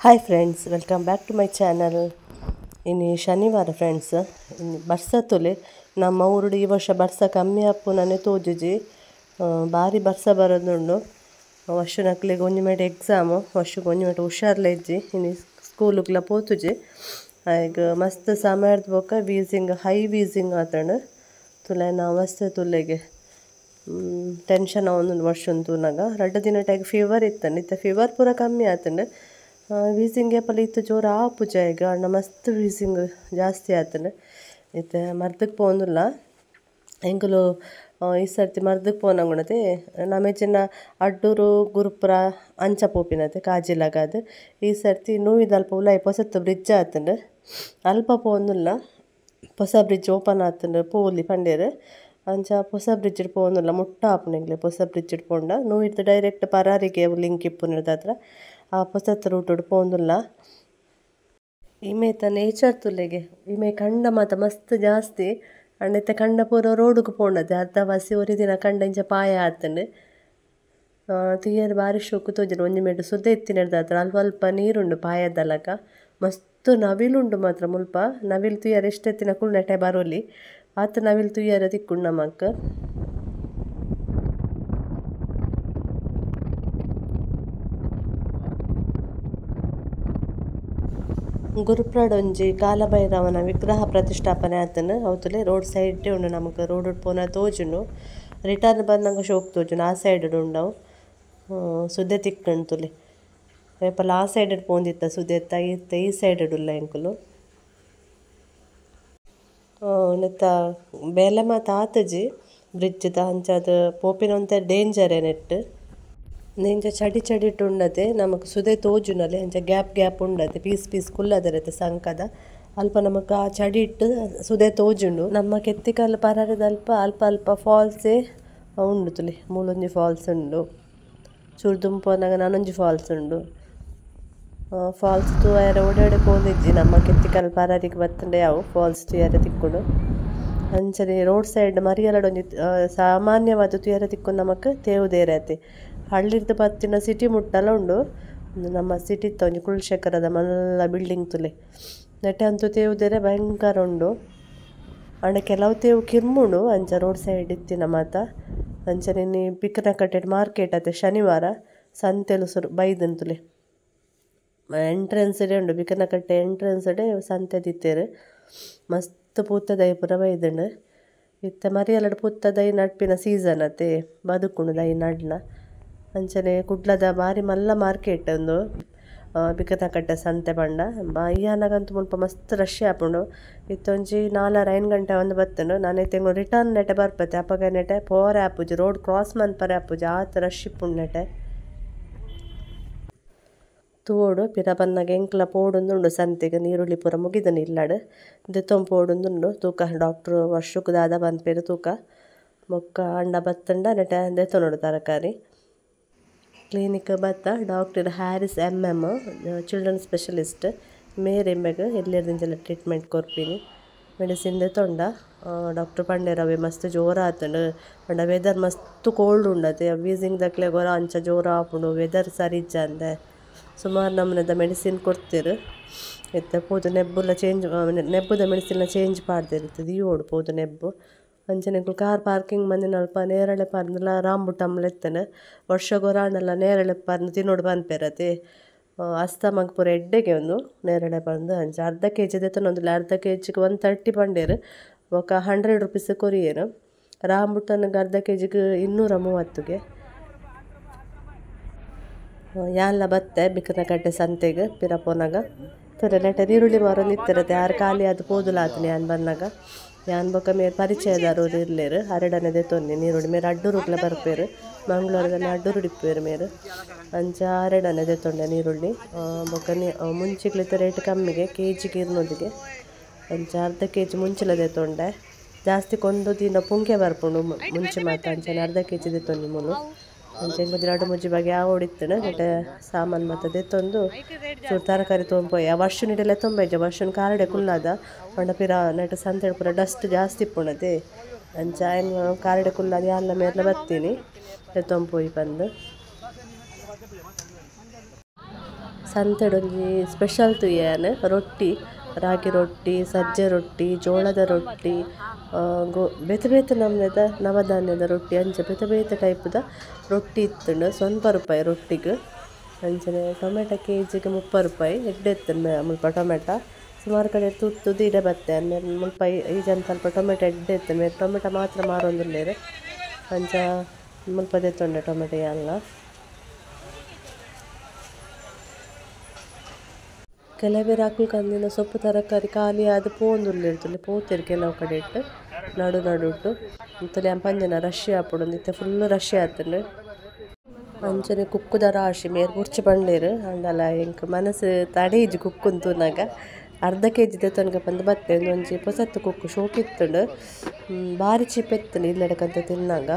Hi friends, welcome back to my channel. ಇನ್ನು ಶನಿವಾರ friends, ಇನ್ನು ಬರ್ಸ ತುಲೆ ನಮ್ಮ ಊರುಡು ಈ ವರ್ಷ ಬರ್ಸ ಕಮ್ಮಿ ಅಪ್ಪು ನನ್ನೆ ತೋಜುಜಿ ಭಾರಿ ಬರ್ಸ ಬರೋದುಂಡು. ವರ್ಷ ನಕ್ಲಿಗೆ ಒಂಜಿ ಮೇಟ ಎಕ್ಸಾಮು, ವರ್ಷಕ್ಕೆ ಒಂಜಿ ಮೇಟ ಹುಷಾರ್ಲ ಇಜ್ಜಿ ಇನ್ನು ಸ್ಕೂಲಿಗೆಲ್ಲ ಪೋತುಜಿ. ಈಗ ಮಸ್ತ್ ಸಮಯದ ಬೋಕ ವೀಸಿಂಗ್ ಹೈ ವೀಸಿಂಗ್ ಆತಂಡು ತುಲೆ ನಾವು ಮಸ್ತ್ ತುಲೆಗೆ ಟೆನ್ಷನ್ ಅವೊಂದು ವರ್ಷ ತೂನಾಗ 2 ದಿನ ಟೈಗ್ ಫೀವರ್ ಇತ್ತಂಡು. ಇತ್ತ ಫೀವರ್ ಪೂರ ಕಮ್ಮಿ ಆತಂಡು. ವೀಸಿಂಗ್ ಏಪಲ ಇತ್ತು ಜೋರ ಆಪುಜ ಈಗ ಅಣ್ಣ ಮಸ್ತ್ ವೀಸಿಂಗ್ ಜಾಸ್ತಿ ಆತಂಡು. ಇತ್ತೆ ಮರ್ದಕ್ಕೆ ಪೋಂದುಲ್ಲ ಎಂಕುಲು ಈ ಸರ್ತಿ ಮರ್ದಕ್ಕೆ ಪೋನಗುಣತೆ ನಮೆಚಿನ ಅಡ್ಡೂರು ಗುರುಪುರ ಅಂಚ ಪೋಪಿನತೆ ಕಾಜಿಲಗಾದು. ಈ ಸರ್ತಿ ನೋವಿದ ಅಲ್ಪ ಉಲಾಯಿ ಪೊಸತ್ತು ಬ್ರಿಡ್ಜ್ ಆತಂಡು ಅಲ್ಪ ಪೋಂದುಲ್ಲ. ಹೊಸ ಬ್ರಿಡ್ಜ್ ಓಪನ್ ಆತಂಡು ಪೋಲಿ ಪಂಡೇರು ಅಂಚ ಹೊಸ ಬ್ರಿಡ್ಜ್ ಪೋಂದುಲ್ಲ ಮುಟ್ಟ ಆಪುನೆಗ್ಲೆ ಹೊಸ ಬ್ರಿಡ್ಜ್ ಪೋಂಡ ನೋವಿತ್ತು ಡೈರೆಕ್ಟ್ ಪರಾರಿಗೆ ಲಿಂಕ್ ಇಪ್ಪುನಿರ್ದಾತ್ರ ಆ ಹೊಸತ್ತು ರೂಟೋಡು ಪೋಂದುಲ್ಲ. ಇಮೇತ ನೇಚರ್ ತುಲೆಗೆ ಇಮೆ ಕಂಡ ಮಾತ ಮಸ್ತ್ ಜಾಸ್ತಿ ಅಂಡೈತೆ ಕಂಡ ಪೂರ ರೋಡುಗೆ ಪೋಂಡತೆ ಅರ್ಧವಾಸಿ ಒರಿ ದಿನ ಕಂಡ ಇಂಚ ಪಾಯ ಆತಂಡು. ತುಯ್ಯರು ಬಾರಿ ಶೋಕು ತೋಜರು ಒಂಜಿ ಮೇಟು ಸುದ್ದ ಎತ್ತಿನಿರ್ದಾತ್ರ ಅಲ್ಪ ಅಲ್ಪ ನೀರುಂಡು ಪಾಯದಲಕ. ಮಸ್ತ್ ನವಿಲುಂಡು ಮಾತ್ರ ಮುಲ್ಪ ನವಿಲು ತುಯ್ಯರು ಎಷ್ಟೆತ್ತಿನ ಕುಳ್ಳೆಟೆ ಬರೋಲಿ ಆತ ನವಿಲು ತುಯ್ಯರ ತಿಕ್ಕುಂಡು ನಮಕ್. ಗುರುಪ್ರಾಡ್ ಒಂಜಿ ಕಾಲಭೈರವನ ವಿಗ್ರಹ ಪ್ರತಿಷ್ಠಾಪನೆ ಆತನು ಅವತುಲೆ ರೋಡ್ ಸೈಡ್ ಉಂಡು. ನಮಕ್ ರೋಡ್ ಪೋನ ತೋಜುಂಡು ರಿಟರ್ನ್ ಬಂದಂಗ ಶೋಕ್ ತೋಜುಂಡು ಆ ಸೈಡ್ ಉಂಡವು ಸುದ್ದೆ ತಿಕ್ಕಂಡು ತುಲೆ ರೇಪಲ್ಲ ಆ ಸೈಡ್ ಪೋಂದಿತ್ತ ಸುದ್ದೆ ಈ ಸೈಡ್ ಉಲ್ಲ ಎಂಕುಲು ನೆತ್ತ ಬೇಲೆ ಮಾತ ಆತಜಿ ಬ್ರಿಡ್ಜ್ದ ಅಂಚದು ಪೋಪಿನ ಒಂತೆ ಡೇಂಜರೇ ನೆಟ್ ನೆಂಚ ಚಡಿ ಚಡಿಟ್ಟು ಉಂಡತೆ ನಮಕ್ ಸುದೆ ತೋಜುನಲೆ ಅಂಚ ಗ್ಯಾಪ್ ಉಂಡತೆ ಪೀಸ್ ಕುಲ್ಲದರತೆ ಸಂಕದ ಅಲ್ಪ ನಮಕ್ ಆ ಚಡಿ ಇಟ್ಟು ಸುದೆ ತೋಜುಂಡು. ನಮ್ಮ ಕೆತ್ತಿಕಲ್ ಪರರದ ಅಲ್ಪ ಫಾಲ್ಸೇ ಉಂಡು ತುಲೆ ಮೂಲೊಂಜಿ ಫಾಲ್ಸ್ ಉಂಡು ಚೂರ್ದುಂಪನಾಗ ನಾನೊಂಜಿ ಫಾಲ್ಸ್ ಉಂಡು. ಫಾಲ್ಸ್ ತೂಯರ ಓಡಾಡಿ ಪೋಂದಿಜ್ಜಿ ನಮ್ಮ ಕೆತ್ತಿಕಲ್ ಪರರಿಗೆ ಬತ್ತಂಡೆ ಅವು ಫಾಲ್ಸ್ ತುಯರ ತಿಕ್ಕುಡು. ಅಂಚನೆ ರೋಡ್ ಸೈಡ್ ಮರಿಯಲಡೊಂಜಿ ಸಾಮಾನ್ಯವಾದ ತುಯರ ತಿಕ್ಕೊಂಡು ನಮಕ್ ತೇವುದೇರತೆ ಹಳ್ಳಿರ್ದು ಬತ್ತಿನ ಸಿಟಿ ಮುಟ್ಟಲ ಉಂಡು. ನಮ್ಮ ಸಿಟಿ ಇತ್ತ ಒಂಜಿ ಕುಲಶೇಖರದ ಮಲ್ಲ ಬಿಲ್ಡಿಂಗ್ ತುಲೆ ನೆಟ್ಟೆ ಅಂತೂ ತೇವುದೇರೆ ಭಯಂಕರ ಉಂಡು. ಅಂಡ ಕೆಲವು ತೇವು ಕಿರ್ಮುಂಡು ಅಂಚ ರೋಡ್ ಸೈಡ್ ಇತ್ತಿನ ಮಾತ. ಅಂಚನೆ ನೀ ಪಿಕ್ಕನ ಕಟ್ಟೆಡ್ ಮಾರ್ಕೆಟ್ ಅತ್ತೆ ಶನಿವಾರ ಸಂತೆಲು ಬೈದನ್ ತುಲೆ ಎಂಟ್ರೆನ್ಸ್ ಉಂಡು ಬಿಕನ ಕಟ್ಟೆ ಎಂಟ್ರೆನ್ಸ್ ಸಂತೆ ದಿತ್ತೇರು ಮಸ್ತ್ ಪೂತ್ತ ಪೂರ ಬೈದಂಡು. ಇತ್ತ ಮರಿಯಲಡ್ ಪೂತ್ತ ದೈ ನಡ್ಪಿನ ಸೀಸನ್ ಅತ್ತೆ ಬದುಕುಂಡು ದೈ ನಡ್ನ. ಅಂಚನೆ ಕುಡ್ಲದ ಬಾರಿ ಮಲ್ಲ ಮಾರ್ಕೆಟ್ ಒಂದು ಬಿಕನ ಕಟ್ಟೆ ಸಂತೆ ಪಂಡ ಅಯ್ಯಾನಗಂತೂ ಮುಲ್ಪ ಮಸ್ತ್ ರಶ್ ಆಪುಂಡು. ಇತ್ತೊಂಜಿ 4-5 ಗಂಟೆ ಒಂದು ಬತ್ತುಂಡು. ನಾನೈತೆ ತೆಂಗು ರಿಟರ್ನ್ ನೆಟೆ ಬರ್ಪತ್ತೆ ಅಪಗ ನೆಟೆ ಪೋರೆ ಆಪುಜಿ ರೋಡ್ ಕ್ರಾಸ್ ಮನ್ಪರೆ ಆಪುಜಿ ಆತ ರಶ್ ಇಪ್ಪುಂಡು ನೆಟೆ ತೂಡು ಪಿರ ಬನ್ನಗ ಎಂಕ್ಲ ಪೋಡುಂದುಂಡು ಸಂತೆಗೆ ನೀರುಳ್ಳಿ ಪೂರ ಮುಗಿದನು ಇಲ್ಲಡು ದೆತ್ತೊಂದು ಪೋಡುಂದುಂಡು ತೂಕ ಡಾಕ್ಟ್ರು ವರ್ಷಕ್ಕೆ ದಾದ ಬಂದ್ಪೇರು ತೂಕ ಮೊಕ್ಕ ಅಂಡ ಬತ್ತಂಡ ನೆಟೆ ದೆತ್ತೊನೋಡು ತರಕಾರಿ. ಕ್ಲಿನಿಕ್ ಬತ್ತ doctor Harris MM children specialist ಮೇರೆಂಬೆಗ್ ಎಲ್ಲೆರ್ದಿಂಚೆಲ್ಲ ಟ್ರೀಟ್ಮೆಂಟ್ ಕೊರ್ಪಿನಿ ಮೆಡಿಸಿನ್ ದೆತ್ತೊಂಡ ಡಾಕ್ಟರ್ ಪಂಡೇರವೆ ಮಸ್ತ್ ಜೋರ ಆತಂಡು. ಅಂಡ ವೆದರ್ ಮಸ್ತ್ ಕೋಲ್ಡ್ ಉಂಡತೆ ವೀಸಿಂಗ್ ದಕ್ಲೆ ಗೊರ ಅಂಚ ಜೋರ ಆಪುಂಡು ವೆದರ್ ಸರಿ ಇಜ್ಜ ಅಂದೆ ಸುಮಾರು ನಮೂನೆದ ಮೆಡಿಸಿನ್ ಕೊಡ್ತೀರು. ಇತ್ತೆ ಪೋದು ನೆಬ್ಬುಲ ನೆಬ್ಬುದ ಮೆಡಿಸಿನ್ನ ಚೇಂಜ್ ಪಾಡ್ದಿರ್ತದೆ ಓಡು ಪೋದು ನೆಬ್ಬು. ಅಂಚನೆ ಕಾರ್ ಪಾರ್ಕಿಂಗ್ ಮಂದಿನ ಅಲ್ಪ ನೇರಳೆ ಪಾರ್ದಲ ರಾಂಬುಟಮ್ಲ ಎತ್ತನೆ ವರ್ಷ ಗೊರಾಂಡಲ್ಲ ನೇರಳೆ ಪಾರ್ದು ತಿನ್ನೋಡು ಬಂದ್ಪೇರತೆ ಅಸ್ತಮಗ್ ಪೂರ ಎಡ್ಡೆಗೆ ಒಂದು ನೇರಳೆ ಪಾರ್ದು ಅಂಚ ಅರ್ಧ kg ದೆತ್ತನೊಂದುಲ್ಲ ಅರ್ಧ kgಗೆ 130 ಪಂಡೇರು ఒక 100 ರೂಪೀಸ್ ಕೊರಿಯರು. ರಾಂಬುಟನ್ಗೆ ಅರ್ಧ kgಗೆ 230ಗೆ ಯಾನ್ಲ ಬತ್ತೆ ಬಿಕ್ಕನ ಕಟ್ಟೆ ಸಂತೆಗೆ ಪಿರ ಪೋನಾಗ ತುರೆ ನೆಟ್ಟೆ ನೀರುಳ್ಳಿ ಮಾರೊಂದು ಇತ್ತಿರತ್ತೆ ಯಾರು ಖಾಲಿ ಅದು ಪೋದುಲ ಆತನಿ ಯಾನ್ ಬನ್ನಾಗ ಯಾನ್ ಬೊಕ್ಕ ಮೇರೆ ಪರಿಚಯದಾರವ್ರು ಇರ್ಲೇರು ಹರಡನೆ ದೆತ್ತೊಂದಿ ನೀರುಳ್ಳಿ ಮೇರೆ ಅಡ್ಡೂರುಗ್ಲ ಬರ್ಪೇರು ಮಂಗ್ಳೂರದಲ್ಲಿ ಅಡ್ಡೂರು ಇಪ್ಪೇರು ಮೇರು ಅಂಚ ಹರಡನೆ ದೆತ್ತೊಂಡೆ ನೀರುಳ್ಳಿ ಬೊಕ್ಕ ಮುಂಚಿಗ್ಲಿತ್ತ ರೇಟ್ ಕಮ್ಮಿಗೆ kgಗೆ 200ಗೆ ಅಂಚ ಅರ್ಧ kg ಮುಂಚಿಲ ದೆತ್ತೊಂಡೆ ಜಾಸ್ತಿ ಕೊಂದು ದಿನ ಪುಂಕೆ ಬರ್ಪುಂಡು ಮುಂಚೆ ಮಾತ ಅಂಚನೆ ಅರ್ಧ kg ದೆತ್ತೊಂದಿ ಮುಲು ಅಂಚೆ ಎಂಕೊಂಜಿ 2-3 ಬಗೆ ಓಡಿತ್ತನು ನೆಟ್ಟೆ ಸಾಮಾನು ಮತ್ತು ದೆತ್ತೊಂದು ಚೂರು ತರಕಾರಿ ತೊಗೊಂಪೋಯ ವರ್ಷನ್ ಇಡಲೆ ತೊಂಬೈಜ ವರ್ಷನ್ ಕಾರಡೆ ಕುಲ್ಲಾದ ಅಂಡ ಪಿರ ನೆಟ್ಟು ಸಂತೆ ಪೂರ ಡಸ್ಟ್ ಜಾಸ್ತಿ ಇಪ್ಪುಂಡತೆ ಅಂಚ ಕಾರಡೆ ಕುಲ್ಲಾದ ಯಾನ್ಲ ಮೇರ್ಲ ಬರ್ತೀನಿ ತೊಂಪೋಯಿ ಬಂದು ಸಂತೆಡೊಂಜಿ ಸ್ಪೆಷಲ್ ತುಯ್ಯಾನ್ ರೊಟ್ಟಿ, ರಾಗಿ ರೊಟ್ಟಿ, ಸಜ್ಜೆ ರೊಟ್ಟಿ, ಜೋಳದ ರೊಟ್ಟಿ, ಬೇತೆ ಬೇತೆ ನಮೂನೆದ ನವಧಾನ್ಯದ ರೊಟ್ಟಿ ಅಂಚ ಬೇತೆ ಬೇತೆ ಟೈಪ್ದ ರೊಟ್ಟಿ ಇತ್ತುಂಡು. ಸ್ವಲ್ಪ ರೂಪಾಯಿ ರೊಟ್ಟಿಗೆ. ಅಂಚನೆ ಟೊಮೆಟೊ ಕೆಜಿಗೆ 30 ರೂಪಾಯಿ. ಎಡ್ಡೆ ಇತ್ತುಂಡು ಮುಲ್ಪ ಟೊಮೆಟೊ ಸುಮಾರು ಕಡೆ ತುತ್ತುದು ಇಡೆ ಬತ್ತೆ ಮುಲ್ಪ ಈಜನ್ ಸ್ವಲ್ಪ ಟೊಮೆಟೊ ಎಡ್ಡೆ ಇತ್ತು. ಟೊಮೆಟೊ ಮಾತ್ರ ಮಾರೊಂದುಲ್ಲೇರು ಅಂಚ ಮುಲ್ಪ ದೆತ್ತೊಂಡೆ ಟೊಮೆಟೊ ಎಲ್ಲ. ಕೆಲವೇರು ಹಾಕಲ್ಕಂದಿನ ಸೊಪ್ಪು ತರಕಾರಿ ಖಾಲಿ ಅದು ಪೋಂದುಲ್ಲೇರ್ತದೆ ಪೋತೆರು ಕೆಲವು ಕಡೆ ಇಟ್ಟು ನಡುಟ್ಟು ಇಂತಲೇ ಪಂಜನ ರಶ್ಶಿ ಹಾಪುಡು ಇತ್ತೆ ಫುಲ್ಲು ರಶ್ಶಿ ಆತಂಡು. ಅಂಚನೆ ಕುಕ್ಕುದ ರಾಶಿ ಮೇರು ಬುರ್ಚಿ ಬಂಡೇರು ಅಂಡಲ ಎಂಕ್ ಮನಸ್ಸು ತಡೇಜಿ ಕುಕ್ಕುಂತುನಾಗ ಅರ್ಧ ಕೆಜಿ ತೆತ್ತೊನಗ ಬಂದು ಬತ್ತೆ ಒಂಜಿ ಪೊಸತ್ತು ಕುಕ್ಕು ಶೋಕಿತ್ತುಂಡು. ಭಾರಿ ಚೀಪ್ ಎತ್ತನು ಇಲ್ಲಡಕಂತ ತಿನ್ನಾಗ.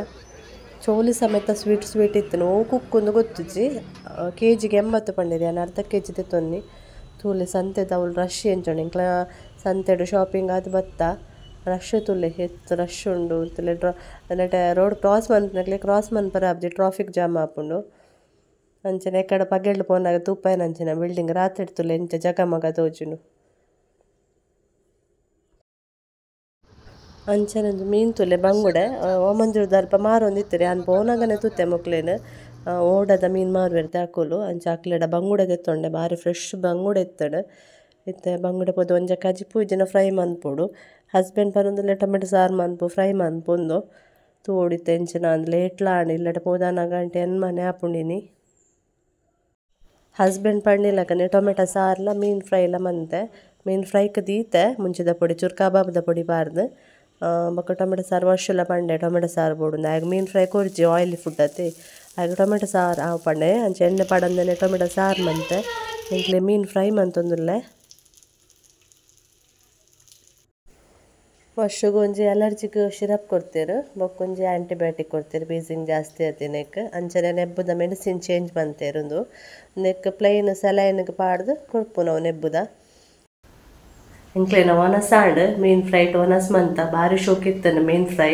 ಚೋಲಿ ಸಮೇತ ಸ್ವೀಟ್ ಇತ್ತನು ಓ ಕುಕ್ಕೊಂದು ಗೊತ್ತುಜಿ ಕೆಜಿಗೆ 80 ಪಂಡೇರಿ ನಾನು ಅರ್ಧ ಕೆಜಿ ತೆತ್ತೊನ್ನಿ. ತೂಲೆ ಸಂತೆದ ಅವಳು ರಶ್ ಎಂಚೋಣ ಇಂಕ್ಲ ಸಂತೆಡು ಶಾಪಿಂಗ್ ಅದು ಬತ್ತ ರಶ್ ತುಲೆ ಹೆಚ್ಚು ರಶ್ ಉಂಡು ಅಂತಲೇ ರೋಡ್ ಕ್ರಾಸ್ ಮನ್ಪರ ಆಬ್ಜಿ ಟ್ರಾಫಿಕ್ ಜಾಮ್ ಆಪುಂಡು. ಅಂಚನೆ ಎಕ್ಕಡ ಪಗೆಳ್ಳು ಪೋನಾಗ ತೂಪಾಯನ ಅಂಚಿನ ಬಿಲ್ಡಿಂಗ್ ರಾತ್ರಿ ತುಲೆ ಎಂಚ ಜಗಮಗ ತೋಜುನು. ಅಂಚನೊಂದು ಮೀನು ತುಲೆ ಬಂಗುಡೆ ಓಮಂಜೂರು ದರ್ಪ ಮಾರೊಂದಿತ್ತರಿ ಅನ್ ಪೋನಾಗನೆ ತುತ್ತೆ ಮುಕ್ಲೇನು ಓಡದ ಮೀನು ಮಾರುವೆರ್ತೆ ಹಾಕೋಲು ಅಂಚ ಅಕ್ಲೆಡ ಬಂಗುಡೆ ತೆತ್ತೊಂಡೆ ಭಾರಿ ಫ್ರೆಶ್ ಬಂಗುಡೆ ಎತ್ತಡು. ಇತ್ತೆ ಬಂಗುಡೆ ಪೋದು ಒಂಜ ಕಜಿಪು ಇಜ್ಜಿನ ಫ್ರೈ ಮನ್ಪೊಡು. ಹಸ್ಬೆಂಡ್ ಪರೊಂದುಲ್ಲೆ ಟೊಮೆಟೊ ಸಾರು ಮನ್ಪು ಫ್ರೈ ಮನ್ಪೊಂದು ತೋಡಿತ್ತೆ ಎಂಚಿನ ಅಂದ್ಲೆ ಎಟ್ಲಾಣಿ ಇಲ್ಲಡ ಪೋದಾನ ಗಂಟೆ ಎನ್ಮನೆ ಆಪುಂಡಿನಿ. ಹಸ್ಬೆಂಡ್ ಪಂಡಿಲಕನೆ ಟೊಮೆಟೊ ಸಾರ್ಲ ಮೀನು ಫ್ರೈಲ ಮಂತೆ ಮೀನು ಫ್ರೈಗೆ ದೀತೆ ಮುಂಚಿದ ಪೊಡಿ ಚೂರು ಕಬಾಬ್ದ ಪೊಡಿ ಬಾರ್ದು ಬೊಕ್ಕ ಟೊಮೆಟೊ ಸಾರು ವರ್ಷಲ್ಲ ಪಂಡೆ ಟೊಮೆಟೊ ಸಾರು ಬೋಡುಂದು ಆಗ ಮೀನು ಫ್ರೈ ಕೊರ್ಜಿ ಆಯಿಲಿ ಫುಡ್ ಅತ್ತೆ ಆಗ ಟೊಮೆಟೊ ಸಾರು ಆವು ಪಂಡೆ ಅಂಚ ಎಣ್ಣೆ ಪಡಂದನೆ ಟೊಮೆಟೊ ಸಾರು ಮಂತೆ ಎಂಕ್ಲೆ ಮೀನು ಫ್ರೈ ಮಂತೊಂದುಲ್ಲೆ. ವರ್ಷಗೊಂಜಿ ಅಲರ್ಜಿಗೆ ಸಿರಪ್ ಕೊಡ್ತೇರು ಬೊಕ್ಕೊಂಜಿ ಆ್ಯಂಟಿಬಯೋಟಿಕ್ ಕೊಡ್ತೇರು ಬೀಸಿಂಗ್ ಜಾಸ್ತಿ ಆತಿನೆಕ್ ಅಂಚನೆ ನೆಬ್ಬುದ ಮೆಡಿಸಿನ್ ಚೇಂಜ್ ಬಂತೇರುಂದು ನೆಕ್ ಪ್ಲೈನ್ ಸಲೈನ್ಗೆ ಪಾಡ್ದು ಕೊಡ್ಪು ನಾವು ನೆಬ್ಬುದ. ಎಂಕ್ಲೇನ ಒನಸಾಂಡ್ ಮೀನು ಫ್ರೈ ಒನಸ್ ಮಂತ ಭಾರಿ ಶೋಕಿತ್ತನು ಮೀನು ಫ್ರೈ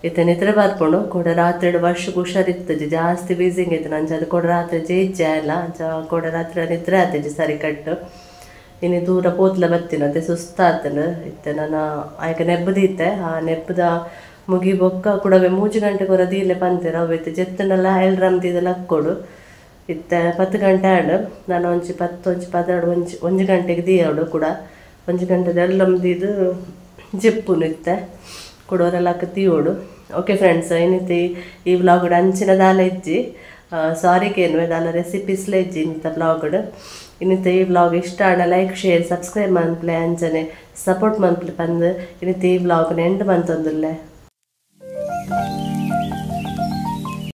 ಇತ್ತೆ ನಿದ್ರೆ ಬರ್ಪುಂಡು ಕೊಡ ರಾತ್ರಿ ವರ್ಷಕ್ಕೆ ಹುಷಾರಿತ್ತಜಿ ಜಾಸ್ತಿ ಬೀಸಿಂಗ್ ಇತ್ತು ಅಂಚ ಅದು ಕೊಡ ರಾತ್ರಿ ಜೇಜ್ಜೆ ಅಲ್ಲ ಅಂಚ ಕೊಡ ರಾತ್ರಿ ನಿದ್ರೆ ಆತಜಿ ಸರಿ ಕಟ್ಟು ಇನ್ನು ದೂರ ಪೋತ್ಲ ಬತ್ತಿನ ಅದೇ ಸುಸ್ತಾತನು ಇತ್ತೆ ನಾನು ಆಯ್ಕ ನೆಬ್ಬದಿತ್ತೆ ಆ ನೆಬ್ಬದ ಮುಗಿ ಬೊಕ್ಕ ಕೂಡವೆ 3 ಗಂಟೆ ಕೊರ ದೀಲೆ ಬಂತೇರು ಅವು ಇತ್ತು ಜೆತ್ತನೆಲ್ಲ ಎಲ್ರಮ್ದಿದೆಲ್ಲ ಹಾಕ್ಕೊಡು ಇತ್ತೆ 10 ಗಂಟೆ ಆಡು ನಾನು ಒಂಜಿ 10 11 1 ಗಂಟೆಗೆ ದೀಯಾಡು ಕೂಡ 1 ಗಂಟೆದ ಎಲ್ಲಮ್ದಿದು ಜೆಪ್ಪುನು ಇತ್ತೆ ಕೊಡೋರೆಲ್ಲ ತೀಯೋಡು. ಓಕೆ ಫ್ರೆಂಡ್ಸ್ ಇನ್ನಿತ್ತು ಈ ವ್ಲಾಗುಡು ಅಂಚಿನದಾಲ ಇಜ್ಜಿ ಸಾರಿಗೇನು ಇದಾಲ ರೆಸಿಪೀಸ್ಲ ಇಜ್ಜಿ ಇನ್ನಿತ್ತ ವ್ಲಾಗುಡು. ಇನ್ನಿತ್ತು ಈ ವ್ಲಾಗ್ ಇಷ್ಟ ಆಡ ಲೈಕ್ ಶೇರ್ ಸಬ್ಸ್ಕ್ರೈಬ್ ಮನ್ಪ್ಲೆ ಅಂಚನೆ ಸಪೋರ್ಟ್ ಮನ್ಪ್ಲೆ ಬಂದು ಇನ್ನಿತ್ತು ಈ ವ್ಲಾಗ್ನ ಎಂಡ್ ಬಂತೊಂದುಲ್ಲೆ.